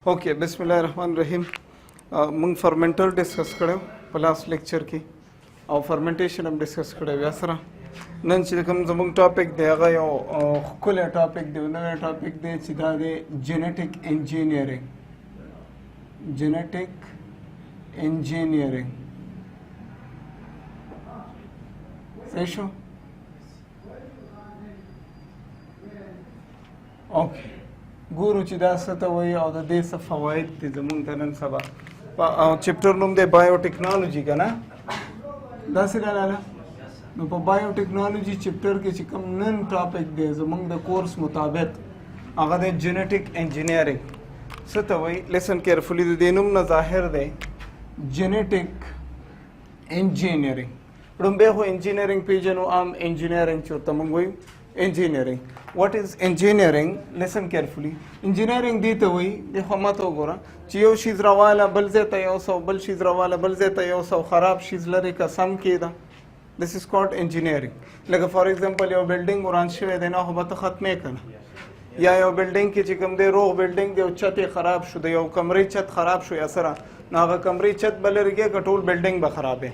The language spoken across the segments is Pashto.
ओके बिस्मिल्लाहिर्रहमानिर्रहीम मूंग fermenter discuss करो last lecture की और फर्मेंटेशन हम डिस्कस करो व्यासरा नन چې کوم زموږ ټاپک دی هغه یو ښکلی ټاپک دی نوی ټاپک دی چې دا دی جینیټک انجینیرینګ صحیح شو اوکې ګورو چې دا څه ته وایي او د دې څه فواید دي زموږ ته نن سبا او چپټر نوم دی بایوټیکنالوجي که نه داسې ده لاله نو په بایوټیکنالوجي چپټر کې چې کوم نن ټاپک دی زموږ د کورس مطابق هغه دی جینیټک انجینیرینګ څه ته وایي لیسن کیرفولي د دې نوم نه ظاهر دی جینیټک انجینیرینګ لومبی خو انجینیرینګ پیژنو عام انجینیرینګ چې ورته موږ وایو engineering. What is engineering? Listen carefully. Engineering دی ته وایي د خو ماته وګوره چې یو شیز راواله بل ځای ته یو سو بل شیز راواله بل ځای ته یو سو خراب شیز لرې که سم کېده This is called engineering. لکه فار ایگزامپل یو بلډینګ وران شوی دی نه خو به ته ختمې که نه یا یو بلډینګ کې چې کوم دی روغ بلډینګ دی او چت یې خراب شو د یو کمرې چت خراب شو یا سره نو هغه کمرې چت به لرې کې که ټول بلډینګ به خرابې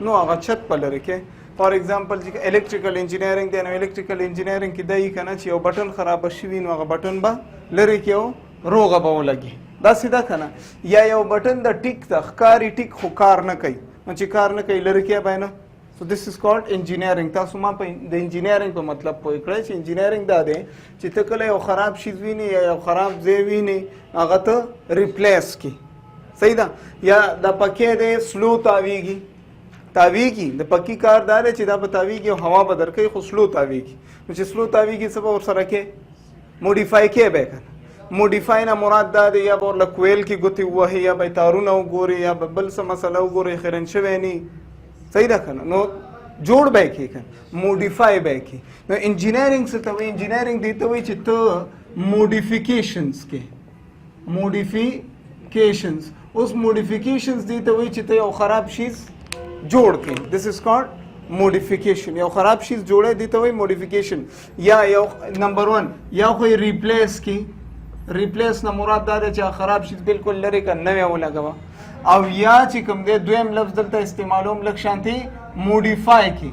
نو هغه چت به لرې کې فار ایگزامپل چې الکتریکل انجینیرینګ دی نو الکتریکل انجینیرینګ کې دی که نه چې یو بټن خراب شوي نو هغه بټن به لرې کې او روغه به ولګي داسې ده که نه یا یو بټن د ټیک ته ښکاري ټیک خو کار نه کوي نو چې کار نه کوي لرې کې به نه سو دس از کالډ انجینیرینګ تاسو ما په د انجینیرینګ په مطلب پوه کړئ چې انجینیرینګ دا دی چې ته کله یو خراب شیز ویني یا یو خراب ځای ویني هغه ته ریپلیس کړي صحیح ده یا د پکې دی سلو تاویږي تاویږي د پکی کار دا دی چې دا به تاویږي او هوا به درکوي خو سلو تاویږي نو چې سلو تاویږي څه به ورسره کې موډیفای کې به که موډیفای نه مراد دا دی یا به ورله کویل کې ګوتې ووهي یا به یې تارونه وګوري یا به بل څه مسله وګوري خیرن شوی نه صحیح ده که نه نو جوړ به یې کړي که موډیفای به یې کړي نو انجینیرینګ څه ته وایي انجینیرینګ دې ته وایي چې ته موډیفیکیشنز کې موډیفیکیشنز اوس موډیفیکیشنز دې ته وایي چې ته یو خراب شیز جوړ کړي دس از کالډ موډیفیکیشن یو خراب شیز جوړی دی ته وایي موډیفیکیشن یا یو نمبر 1 یا خو یې ریپلیس کړي ریپلیس نه مراد دا دی چې خراب شیز بالکل لرې که نوی ولګوه او یا چې کوم دی دویم لفظ دلته استعمالوم لږ شانتي موډیفای کړي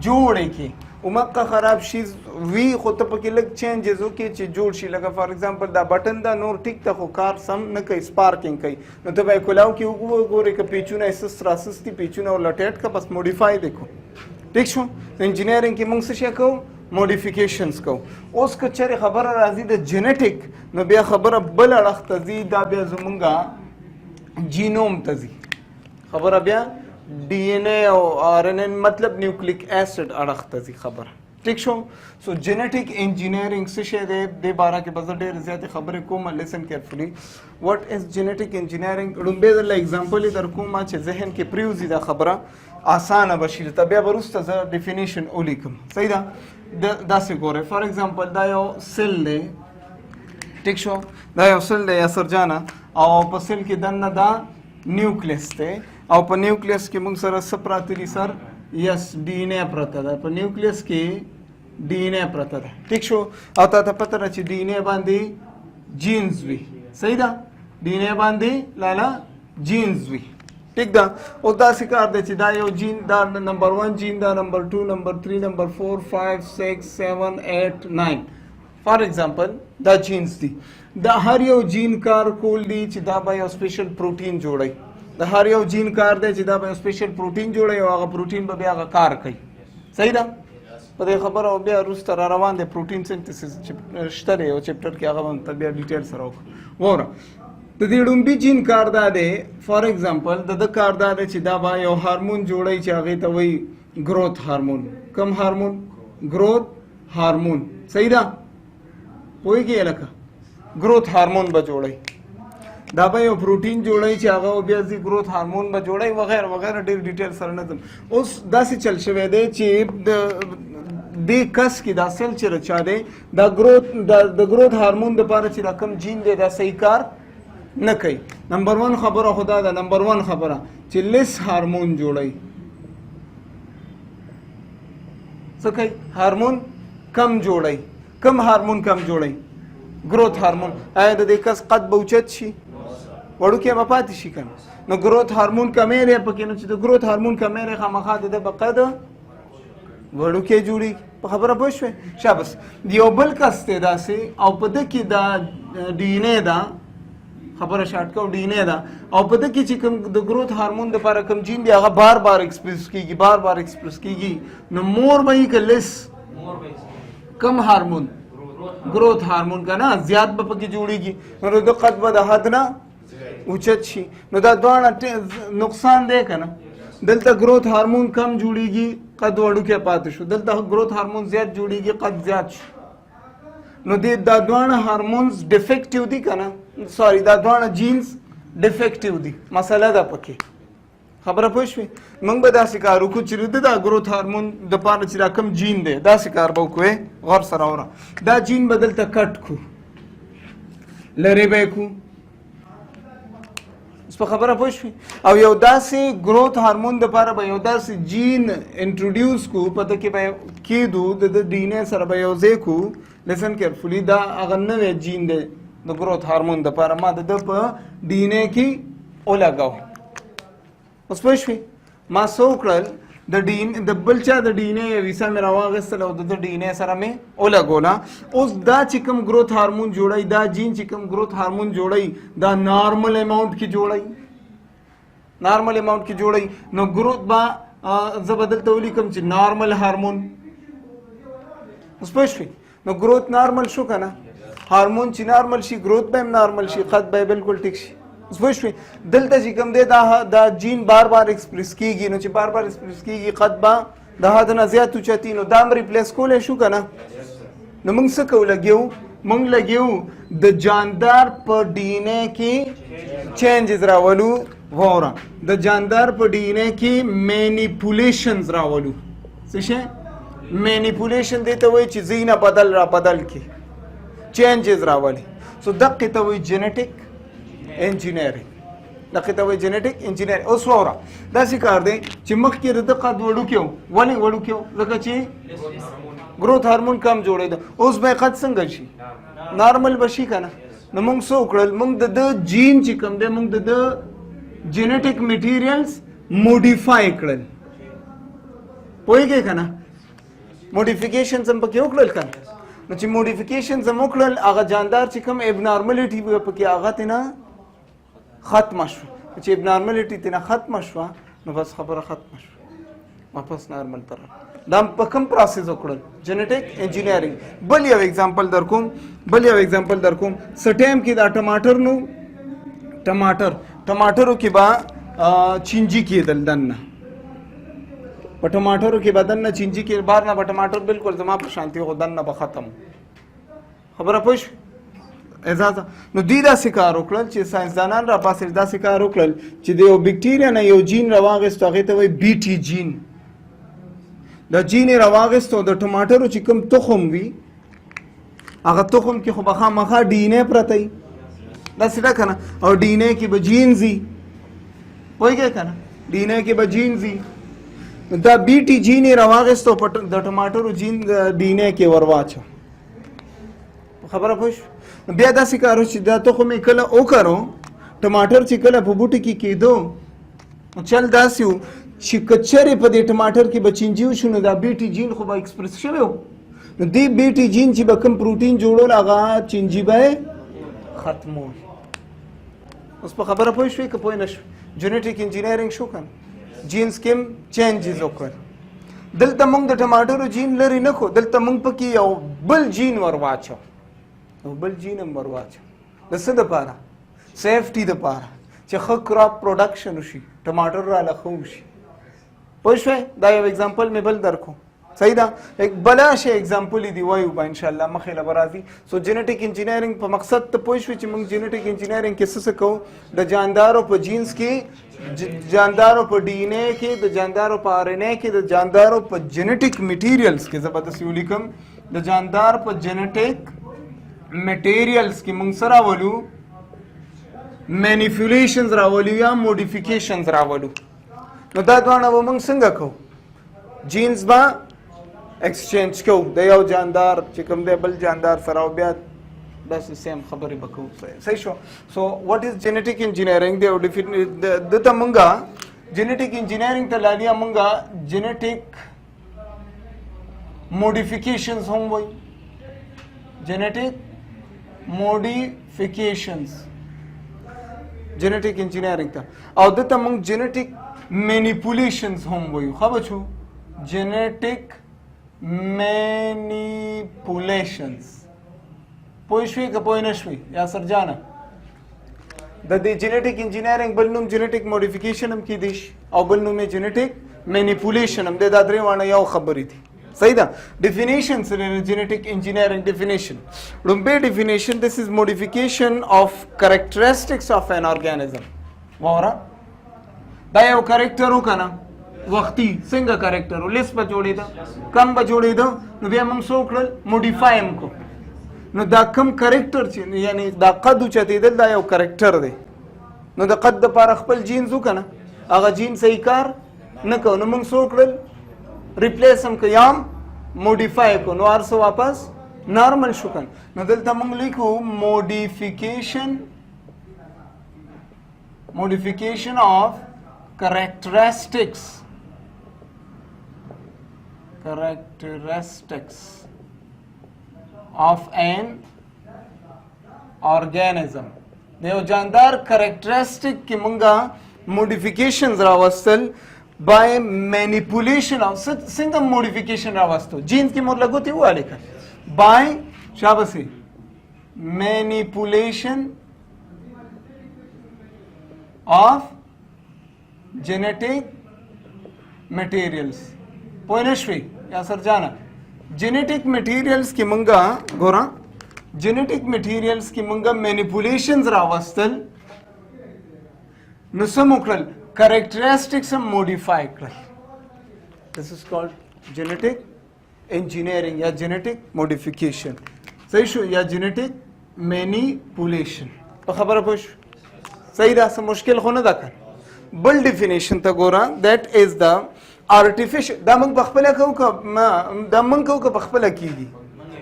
جوړ یې کړي عمقه خراب شیز وي خو ته پکې لږ چینجز وکړي چې جوړ شي لکه فار ایگزامپل دا بټن دا نور ټیک ته خو کار سم نه کوي سپارکینګ کوي نو ته به یې کلاو کې وګورې که پیچونه یې سست راسستي پیچونه ورلټیټ که بس موډیفای دی کو ټیک شو انجینیرینګ کې موږ څه شی کوو موډیفیکیشنز کوو اوس که چېرې خبره راځي د جینیټک نو بیا خبره بل اړخ ته ځي دا بیا زمونږه جینوم ته ځي خبره بیا ډي ان اے او آر ان اے مطلب نیوکلیک ایسډ اړخ ته ځي خبره ټیک شو سو جینیټک انجینیرینګ څه شی دی دې باره کې به زه ډېرې زیاتې خبرې کوم لیسن کیرفولي واټ از جینیټک انجینیرینګ لومبی درله اګزامپل یې در کوم چې ذهن کې پریوځي دا خبره اسانه به شي ته بیا به وروسته زه ډیفینیشن ولیکم صحیح ده داسې ګورئ فار ایگزامپل دا یو سیل دی ټیک شو دا یو سیل دی یاسر جانه او په سیل کې دننه دا نیوکلیس دی او په نیوکلیس کې موږ سره څه پراته دي سر یس ډي ان اے پرته ده په نیوکلیس کې ډي ان اے پرته ده ټیک شو او تا ته پته ده چې ډي ان اے باندې جینز وي صحیح ده ډي ان اے باندې لاله جینز وي ټیک ده اوس داسې کار دی چې دا یو جین دا نمبر 1 جین دا نمبر 2 نمبر 3 نمبر 4 5 6 7 8 9 فار ایگزامپل دا جینز دي دا هر یو جین کار کول دی چې دا به یو سپیشل پروټین جوړي د هر یو جین کار دی چې دا به یو سپیشل پروټین جوړي او هغه پروټین به بیا هغه کار کوي صحیح ده په دې خبره او بیا وروسته را روان دی پروټین سنتھسس شته دی یو چپټر کې هغه به بیا ډیټیل سره وکړو وره د دې ډومبي جین کار دا دی فار ایگزامپل د کار دا دی چې دا به یو هارمون جوړي چې هغې ته وایي ګروث هارمون کم هارمون ګروث هارمون صحیح ده پوهېږي لکه ګروث هارمون به جوړی دا به یو پروټین جوړی چې هغه بیا ځي ګروث هارمون به جوړی وغیره وغیره ډېر ډیټیل سره نه ځم اوس داسې چل شوی دی چې دې کس کې دا سیل چې رچا دی دا د ګروث هارمون دپاره چې دا کم جین دی دا صحیح کار نه کوي نمبر 1 خبره خو دا ده نمبر 1 خبره چې لیس هارمون جوړی څه کوي هارمون کم جوړی کم هارمون کم جوړی growth هارمون. آیا د دې کس قد به اوچت شي وړوکی به پاتې شي که نه؟ نو growth هارمون کمی دی پکې، نو چې د growth هارمون کمی دی خامخا د ده به قد وړوکی جوړېږي. په خبره پوه شوې؟ شابس. یو بل کس دی داسې او په ده کې دا ډي ان اے ده، خبره شارټ کوو، ډي ان اے ده، او په ده کې چې کوم د گروث هارمون دپاره کوم جین دی هغه بار بار ایکسپریس کېږي، بار بار ایکسپریس کېږي، نو مور به وي که لیس؟ کم هارمون؟ گروث هارمون که نه زیات به پکې جوړېږي، نو د قد به د حد نه اوچت شي. نو دا دواړه نقصان دی که نه؟ دلته گروث هارمون کم جوړېږي قد وړوکی پاتې شو، دلته گروث هارمون زیات جوړېږي قد زیات شو. نو دا دواړه هارمونز ډیفیکټیو دي که نه؟ سوري دا دواړه جینز ډیفیکټیو دي، مسله ده پکې. خبره پوه شوې؟ موږ به داسې کار وکړو چې د دا گروث هارمون دپاره چې دا کوم جین دی داسې کار به وکړو، غور سره وره، دا جین به دلته کټ کړو، لرې به یې کړو. اوس په خبره پوه شوې؟ او یو داسې گروث هارمون دپاره به یو داسې جین انټروډیوس کړو، په ده کې به کېدو د ډي ان اے سره به یو ځای کړو. لسن کیرفولي، دا هغه نوی جین دی د گروث هارمون دپاره، ما د ده په ډي ان اے کې ولګاو. اوس پوه شوې؟ ما څه وکړل، د بل چا د ډي ان اے یو حصه مې راواخیستل او د ده ډي ان اے سره مې ولګوله. اوس دا چې کوم گروث هارمون جوړوي، دا جین چې کوم گروث هارمون جوړوي دا نارمل اماونټ کې جوړوي، نارمل اماونټ کې جوړوي. نو گروث به زه به دلته ولیکم چې نارمل هارمون. اوس پوه شوې؟ نو گروث نارمل شو که نه؟ هارمون چې نارمل شي گروث به هم نارمل شي، قد به بالکل ټیک شي. اوس پوه شوې؟ دلته چې کوم دی دا جین بار بار ایکسپریس کېږي، نو چې بار بار ایکسپریس کېږي قد به د حد نه زیات اوچتي، نو دا هم ریپلیس کولی شو که نه؟ نو موږ څه کوو لګیو؟ موږ لګیو د جاندار په ډي ان اے کې چینجز راولو. ووره د جاندار په ډي ان اے کې مینیپولیشنز راولو. څه شی؟ مینیپولیشن دی ته وایي چې ځینه بدل را بدل کې چینجز راولي. سو دقې ته وایي جینیټک انجینیرینګ، دقې ته وایي جینیټک انجینیرینګ. اوس واوره داسې کار دی چې مخکې د ده قد وړوکی و. ولې وړوکی و؟ ځکه چې گروث هارمون کم جوړېده. اوس به یې قد څنګه شي؟ نارمل به شي که نه؟ نو موږ څه وکړل؟ موږ د ده جین چې کوم دی موږ د ده جینیټک میټیریلز موډیفای کړل. پوهېږئ که نه؟ موډیفیکیشنز هم پکې وکړل که نه؟ نو چې موډیفیکیشنز هم وکړل هغه جاندار چې کوم ابنارملټي به پکې هغه ترېنه ختمه شوه. چې ابنارملټي ترېنه ختمه شوه نو بس خبره ختمه شوه، واپس نارمل ته راغله. دا په کوم پروسس وکړل؟ جینیټک انجینیرینګ. بل یو اگزامپل در کوم، څه ټایم کې دا ټماټر نو ټماټرو کې به چینجي کېدل دننه، په ټماټرو کې به دننه چینجي کې، بار نه به ټماټر بالکل زما په شانتي خو دننه به ختم. خبره پوه شوې؟ اجازه. نو دوی داسې کار وکړل چې ساینسدانان را پاسې داسې کار وکړل چې د یو بکټیریا نه یو جین راواغېستو، هغې ته وایي بي ټي جین. دا جین یې راواغېستو، د ټماټرو چې کوم تخم وي هغه تخم کې خو به خامخا ډي ان اے پرته وي، داسې ده که نه؟ او ډي ان اے کې به جین ځي، پوهېږئ که نه؟ ډي ان اے کې به جین ځي. دا بي ټي جین یې راواغېستو، د ټماټرو جین ډي ان اے کې ور واچو. خبره پوه شو؟ بیا داسې کار و چې دا تخم یې کله وکرو، ټماټر چې کله په بوټي کې کېدو، چل داسې و چې که چېرې په دې ټماټر کې به چینجي وشو نو دا بي ټي جین خو به ایکسپریس شوی و. نو دې بي ټي جین چې به کوم پروټین جوړول هغه چینجي به ختمول. اوس په خبره پوه شوې که پوه نه شوې؟ جینیټک انجینیرینګ شو که نه؟ جینز کې هم چینجز وکړل. دلته موږ د ټماټرو جین لرې نه کړو، دلته موږ پکې یو بل جین ور واچو، یو بل جین هم ور واچو. د څه دپاره؟ سیفټي دپاره، چې ښه کراپ پروډکشن وشي، ټماټر راله ښه وشي. پوه شوې؟ دا یو اگزامپل مې بل در کړو. صحیح ده؟ بلا شی اگزامپل دی وایو به انشاءالله مخې له به راځي. سو جینیټک انجینیرینګ په مقصد ته پوه شوې چې موږ جینیټک انجینیرینګ کې څه کوو؟ د جاندارو په جینز کې، جاندارو په ډي ان اے کې، د جاندارو په آر ان اے کې، د جاندارو په جینیټک میټیریلز کې، زه به داسې ولیکم د جاندار په جینیټک میټیریلز کې موږ څه راولو؟ مینیپولیشنز راولو یا موډیفیکیشنز راولو. نو دا دواړه به موږ څنګه کوو؟ جینز به ایکسچینج کوو د یو جاندار چې کوم دی بل جاندار سره، او بیا that's the same خبرې بکو صحیح شو. So what is genetic engineering? They have defined the منګه genetic engineering ته لالیا منګه genetic modifications هم وای genetic modifications genetic engineering ته او دته موږ genetic manipulations هم وای خو بچو genetic manipulations پوه شوي که پوه نه شوي یا سرجانه د دې genetic engineering بل نوم genetic modification هم کیدی شي او بل نوم یې genetic manipulation هم دی دا درې وانه یو خبرې دي صحیح ده. definitions in genetic engineering definition لومبه definition this is modification of characteristics of an organism وره دا یو کریکټر وکنه وختي څنګه کریکټر لیس په جوړېده کم به جوړېده نو بیا موږ څه وکړل موډیفای هم کو نو دا کم کریکټر چې یعنی دا قد اوچتېدل دا یو کریکټر دی نو د قد دپاره خپل جینز وکنه هغه جین صحیح کار نه کو نو موږ څه وکړل ریپلیس هم که یا هم موډیفای کو نو هر څه واپس نارمل شو کنه نو دلته موږ لیکو modification of characteristics of an organism د یو جاندار characteristic کې مونږه modifications راوستل by manipulation of څنګه modification راوستو جینز کې مور لګوتی واله کړ by شابسي manipulation of genetic materials پوه نه شوي یا سرجانه genetic materials کې مونږه ګوره genetic materials کې مونږه manipulations راوستل نو څه مو کړل characteristics هم modify کړل this is called genetic engineering یا genetic modification صحیح شو یا genetic manipulation په خبره پوه شو صحیح ده څه مشکل خو نه ده کړ بل ډیفینیشن ته ګوره دیٹ از د artificial دا موږ په خپله کوو که دا موږ کوو که په خپله کېږي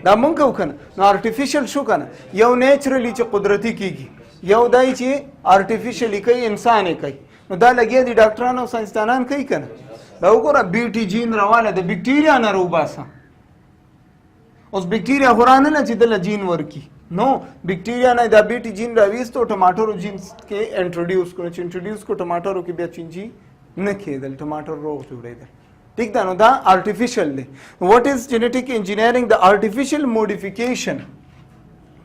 دا موږ کوو که نه نو artificial شو که نه یو نیچرلی چې قدرتي کېږي یو دای چې artificially کوي انسان یې کوي نو دا لګیا دي ډاکټران او ساینسدانان کوي که نه دا وګوره بیټي جین روانه د بکټیریا نه راوباسه اوس بکټیریا خو رانه نه چې دله جین ورکي نو بکټیریا نه دا بیټي جین راویستو ټماټرو جینس کې انټروډیوس کړو چې انټروډیوس کو ټماټرو کې بیا چینجي نه کېدل ټماټر روغ جوړېدل ٹھیک ده نو دا artificial دی what is genetic engineering the artificial modification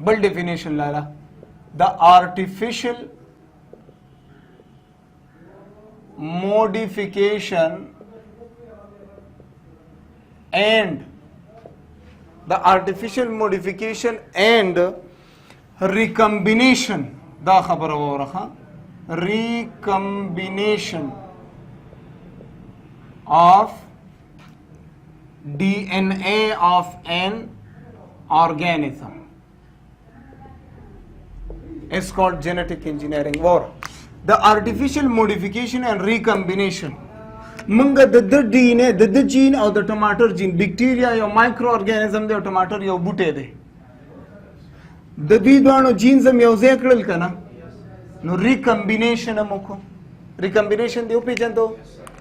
بل definition لاله the artificial modification and recombination دا خبره وره recombination of DNA of an organism is called genetic engineering or the artificial modification and recombination منګه د DNA د جین او د ټماټر جین بکټیریا یو مایکرو ارګانیزم دی او ټماټر یو بوټی دی د دې دوه جینز هم یو ځای کړل کنه نو ریکمبینیشن هم وکړو ریکمبینیشن دی په جندو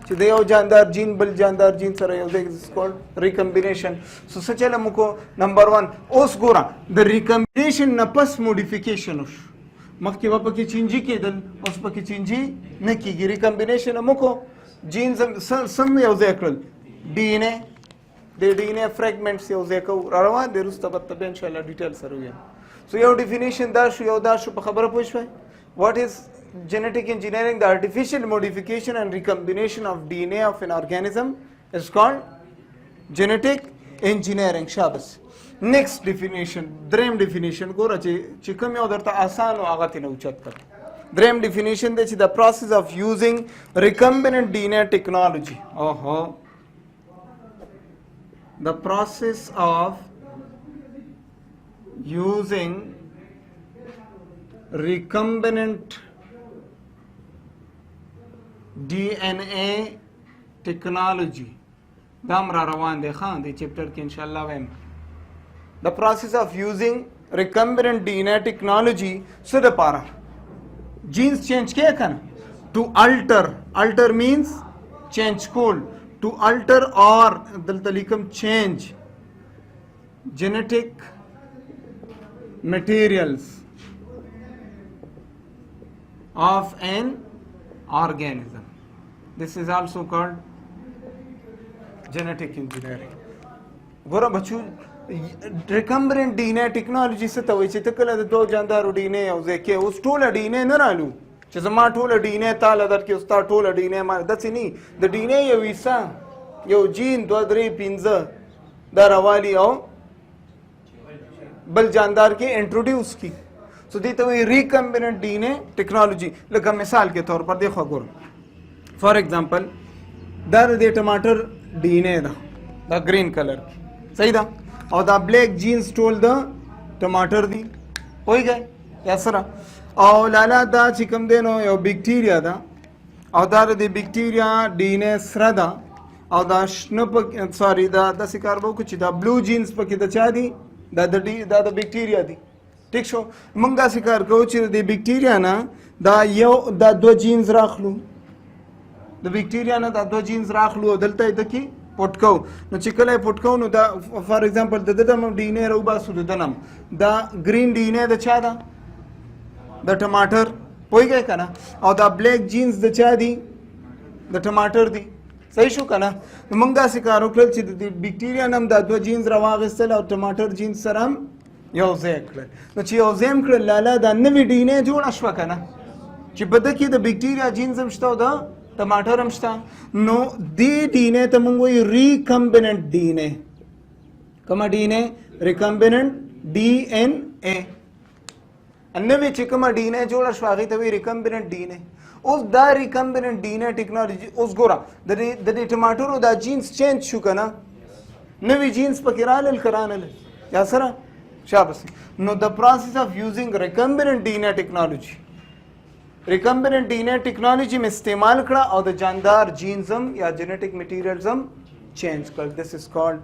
چې د یو جاندار جین بل جاندار جین سره یو ځای کول ریکمبینیشن سو څه چل موکو نمبر 1 اوس ګورا د ریکمبینیشن نه پس موډیفیکیشن وش مخکې په کې چینجی کېدل اوس په کې چینجی نه کیږي ریکمبینیشن موکو جینز سم یو ځای کړل ډي ان اے د ډي ان اے فریګمنټس یو ځای کو روان دي رسته به ان شاء الله ډیټیل سره ویم سو یو ډیفینیشن دا شو یو دا شو په خبره پوه شوي what is genetic engineering the artificial modification and recombination of DNA of an organism is called genetic engineering شابس next definition دریم definition ګوره چې کوم یو درته آسان او هغه ته اوچت کړ دریم definition دی چې the process of using recombinant DNA technology the process of using recombinant DNA technology دا را روان دی خان دی چپټر کې ان شاء الله وایم the process of using recombinant DNA technology څه دپاره genes change کې کنه to alter means change کول to alter or دلته لیکم change genetic materials of an organism. This is also called genetic engineering. ګوره بچو recombinant DNA ټیکنالوژي څه ته وایي چې ته کله د دوه جاندارو DNA یو ځای کې اوس ټوله DNA نه رالو چې زما ټوله DNA تاله درکې اوس تا ټوله DNA ما داسې نه د DNA یو حصه یو جین 2 3 15 دا راوالي او بل جاندار کې انټروډیوس کی سو دې ته وایي recombinant DNA ټیکنالوژي. لکه مثال کے طور پر دیکھو ګوره فار ایگزامپل دا د ټماټر DNA ده دا گرین کلر کی صحیح ده او دا بلیک جینز ټول د ټماټر دي پوهیږئ یا سره او لالا دا چې کوم دی نو یو بیکټیریا ده او دا د بیکټیریا DNA سره ده او دا شنه سوري دا داسې کار به وکړو چې دا بلو جینز پکې د چا دي دا د بیکټیریا دي ټیک شو. موږ داسې کار کوو چې د بیکټیریا نه دا دوه جینز راخلو د بیکټیریا نه دا دوه جینز راخلو او دلته د کې پټ کو نو چې کله پټ کو نو دا فار ایگزامپل د دم ډي ان اے رو باسو د دنم دا گرین ډي ان اے د چا دا د ټماټر پويږي کنه او دا بلیک جینز د چا دي د ټماټر دي صحیح شو کنه. نو موږ دا کار وکړل چې د بیکټیریا نم دا دوه جینز راواغستل او ټماټر جینز سره هم یو ځای کړل نو چې یو ځای کړل لاله دا نوې ډي ان اے جوړ شو کنه چې بده کې د بیکټیریا جینز هم شته او دا ټماټر هم شته نو دې ډي ان اے ته موږ وایو ریکمبیننٹ ډي ان اے کومه ډي ان اے ریکمبیننٹ ډي ان اے نوې چې کومه ډي ان اے جوړه شو هغې ته وایي ریکمبیننٹ ډي ان اے. اوس دا ریکمبیننٹ ډي ان اے ټیکنالوژي اوس ګوره د دې ټماټرو دا جینز چینج شو که نه نوي جینز پکې رالل که رانلل یا سره شابس. نو د پروسیس آف یوزینګ ریکمبیننٹ ډي ان اے ټیکنالوژي recombinant DNA ټیکنالوژي مې استعمال کړه او د جاندار جینز هم یا جینیټک میټیریلز هم چینج کړل. دس از کالډ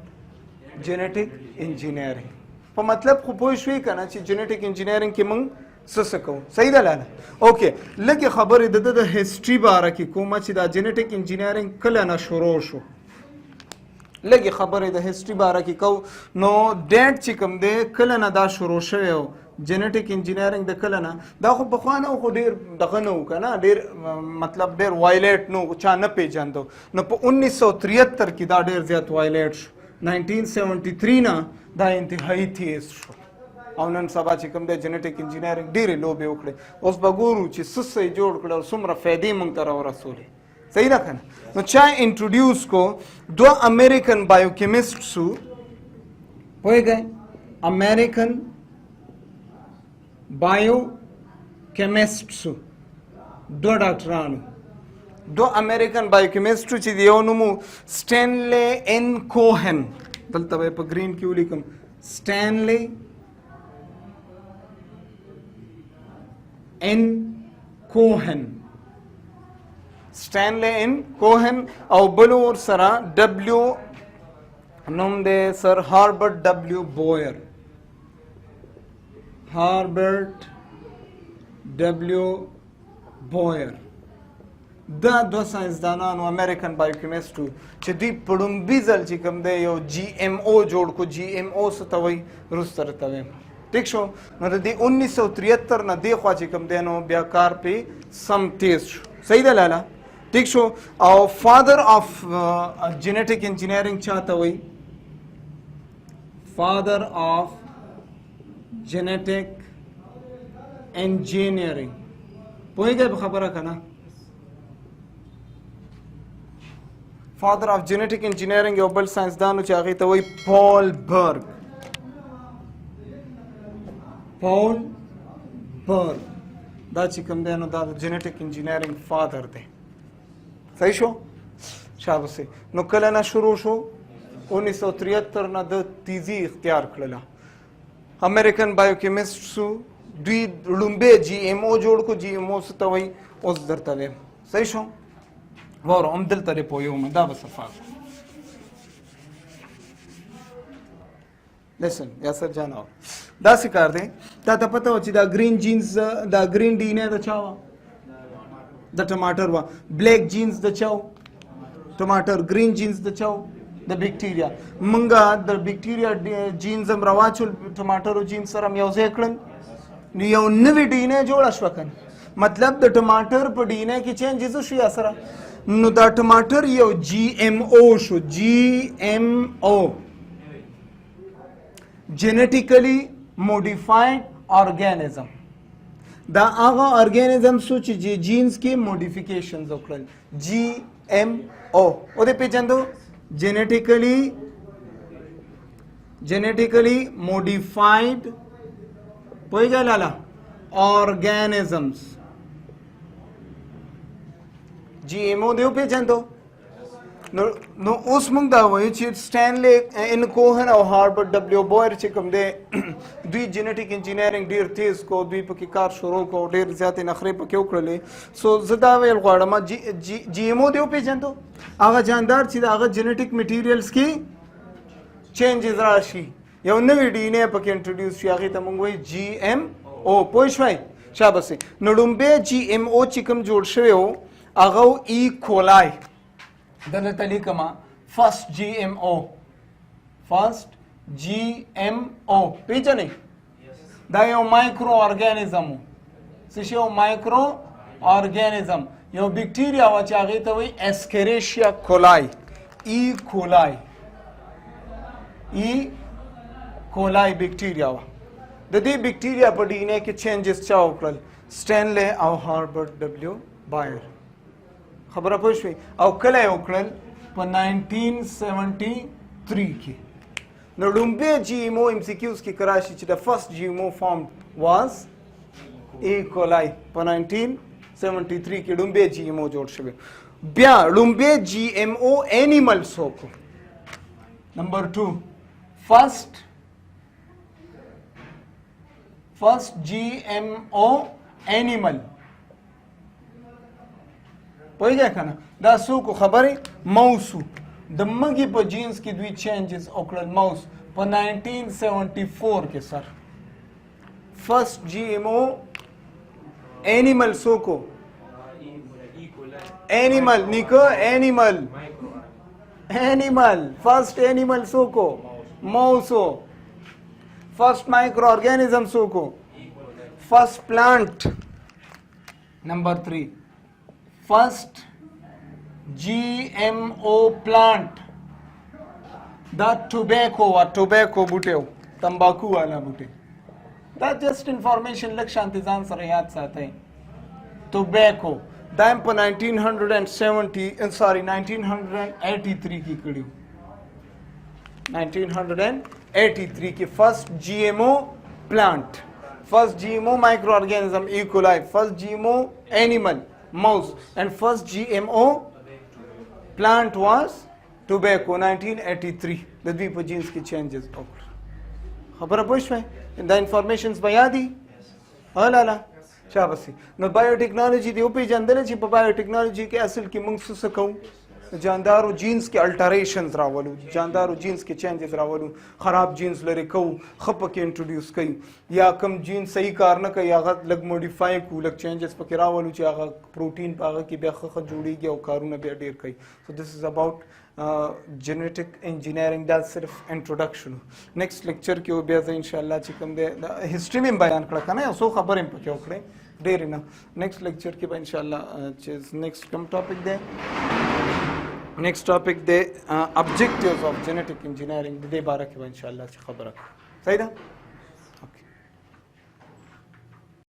جینیټک انجینیرینګ. په مطلب خو پوه شوې که نه چې جینیټک انجینیرینګ کې موږ څه کوو صحیح ده لاله اوکې. لږې خبرې د هسټري باره کې کومه چې دا جینیټک انجینیرینګ کله نه شروع شو لږې خبرې د هسټري باره کې کوو. نو ډیټ چې کوم دی کله نه دا شروع شوی و جینیټک انجینیرینګ د کله نه دا خو پخوا نه خو ډېر دغه نه و که نه ډېر مطلب ډېر وایلیټ نو چا نه پیژندو نو په 1973 کې دا ډېر زیات وایلیټ شو 1973 نه دا انتهایی تیز شو او نن سبا چې کوم دی جینیټک انجینیرینګ ډېرې لوبې وکړې اوس به ګورو چې څه څه یې جوړ کړه او څومره فایدې موږ ته راورسولې صحیح ده که نه. نو چا انټروډیوس کو دوه امریکن بایوکیمسټس وو پوهېږئ امریکن بایوکیمسټس دوه ډاکټرانو دوه امریکن بایوکیمسټو چې د یو نوم سټینلی ان کوهن دلته به په ګرین کې ولیکم سټینلی ان کوهن سټینلی ان کوهن او بل ورسره ډبلیو نوم دی سر هاربرټ ډبلیو بویر هاربرټ ډبلیو بویر دا دوه ساینسدانانو امریکن بایوکیمسټو چې دوی په لومبي ځل چې کوم دی یو جي ایم او جوړ کړو جي ایم او څه ته وایي وروسته راته وایم ټیک شو. نو د دې 1973 نه دې خوا چې کوم دی نو بیا کار پې سم تیز شو صحیح ده لاله ټیک شو. او فادر آف جینیټک انجینیرینګ چاته وایي فادر آف جینیټک انجینیرینګ پوهېږئ په خبره که نه فادر آف جینیټک انجینیرینګ یو بل ساینسدانو چې هغې ته وایي پول برګ دا چې کوم دی نو دا د جینیټک انجینیرینګ فادر دی صحیح شو شابسې. نو کله نه شروع شو 1973 نه د تیزی اختیار کړله امریکن بایوکیمسټسو دوی لومبی جی ایم او جوړ کړو جی ایم او څه ته وایي اوس درته وایم صحیح شو واوره همدلته دې پوهېږم دا به صفا Listen, Yasser Jana. دا څه کار دی تا ته پته و چې دا ګرین جینز دا ګرین ډي ان اے د چا وه د ټماټر وه بلیک جینز د چا و ټماټر ګرین جینز د چا و د بیکټیریا منګه د بیکټیریا جینز هم راواچول ټماټرو جینز سره هم یو ځای کړل نو یو نوې ډي ان اے جوړه شوه که نه مطلب د ټماټر په ډي ان اے کې چینجز وشي یا سره نو دا ټماټر یو جی ایم او شو جی ایم او جینیټیکلی موډیفاید ارګانیزم دا هغه ارګانیزم سو چې جینز کې موډیفیکیشنز وکړل جی ایم او او دې پیژندو جینیټیکلی موډیفاید پوهیږئ لالا organisms GMO دیو پیژندو نو اوس موږ دا وایو چې سټینلی ان کوهن او هاربرټ ډبلیو بویر چې کوم دی دوی جینیټیک انجینیرینګ ډیر تیز کو دوی پکې کار شروع کو ډیر زیاتې نخرې پکې وکړلې سو زه دا ویل غواړم جی ایم او دیو پیژندو هغه جاندار چې د هغه جینیټیک میټیریلز کې چینجز راشي یو نوې ډي ان اے پکې انټروډیوس شي هغې ته موږ وایو جی ایم او پوه شوئ شابسې نو لومبی جی ایم او چې کوم جوړ شوی و هغه ای کولای دلته لیکمه فرست جی ایم او پیژنئ دا یو مایکرو ارګانیزم و څه شی و مایکرو ارګانیزم یو بیکټیریا وه چې هغې ته وایي اسکریشیا کولای ای کولای بیکټیریا وه د دې بیکټیریا په ډي ان اے کې چینجز چا وکړل سټینلی او هاربرټ ډبلیو بایر خبره پوه شوئ او کله یې وکړل په 1973 کې نو لومبی جی ایم او ایم سی کیوز کې کراشي چې د فرست جی ایم او فارم واز ای کولای په 1973 کې لومبی جی ایم او جوړ شوی بیا لومبی جی ایم او اینیمل څوک نمبر 2 فرست جی ایم او اینیمل پوهیږئ که نه دا څوک خبرې موس د مږې په جینز کې دوی چینجز وکړل موس په 1974 کې سر فرست جی ایم او اینیمل څوک اینیمل نیکه اینیمل فرست اینیمل څوک موس فرست مایکرو ارګانیزم څوک فرست پلانٹ نمبر 3 فرست جی ایم او پلانٹ دا ټوبیکو بوټی و تمباکو والا بوټی دا جسٹ انفارمیشن لږ شانتې ځان سره یاد ساتئ ټوبیکو دا هم په 1983 کې کړي 1983 کې فرست جی ایم او پلانٹ فرست جی ایم او مایکرو ارګانیزم ای کولای فرست جی ایم او اینیمل mouse and first GMO plant was tobacco 1983 د دوی په جینز کې چینجز وکړل خبره پوه شوئ دا انفارمیشنز به یادي لا شابسي نو بایوټیکنالوژي دی وپېژندلی چې په بایوټیکنالوژي کې اصل کې موږ څه کوو جاندارو جینز کې الټریشنز راولو جاندارو جینز کې چینجز راولو خراب جینز لرې کوو ښه پکې انټروډیوس کوي یا کم جینز صحیح کار نه کوي هغه لږ موډیفای کوو لږ چینجز پکې راولو چې هغه پروټین په هغه کې بیا ښه جوړېږي او کارونه بیا ډېر کوي سو دس از اباؤٹ جینیټک انجینیرینګ دا صرف انټروډکشن نیکسټ لیکچر کې بیا زه انشاءالله چې کوم دی هسټري مې بیان کړه که نه یو څو خبرې مې پکې وکړې ډېرې نه نیکسټ لیکچر کې به انشاءالله چې نیکسټ کوم ټاپک دی نیکسٹ ٹاپک دے objectives of genetic engineering دے بارے کې ان شاء الله چې خبره صحیح ده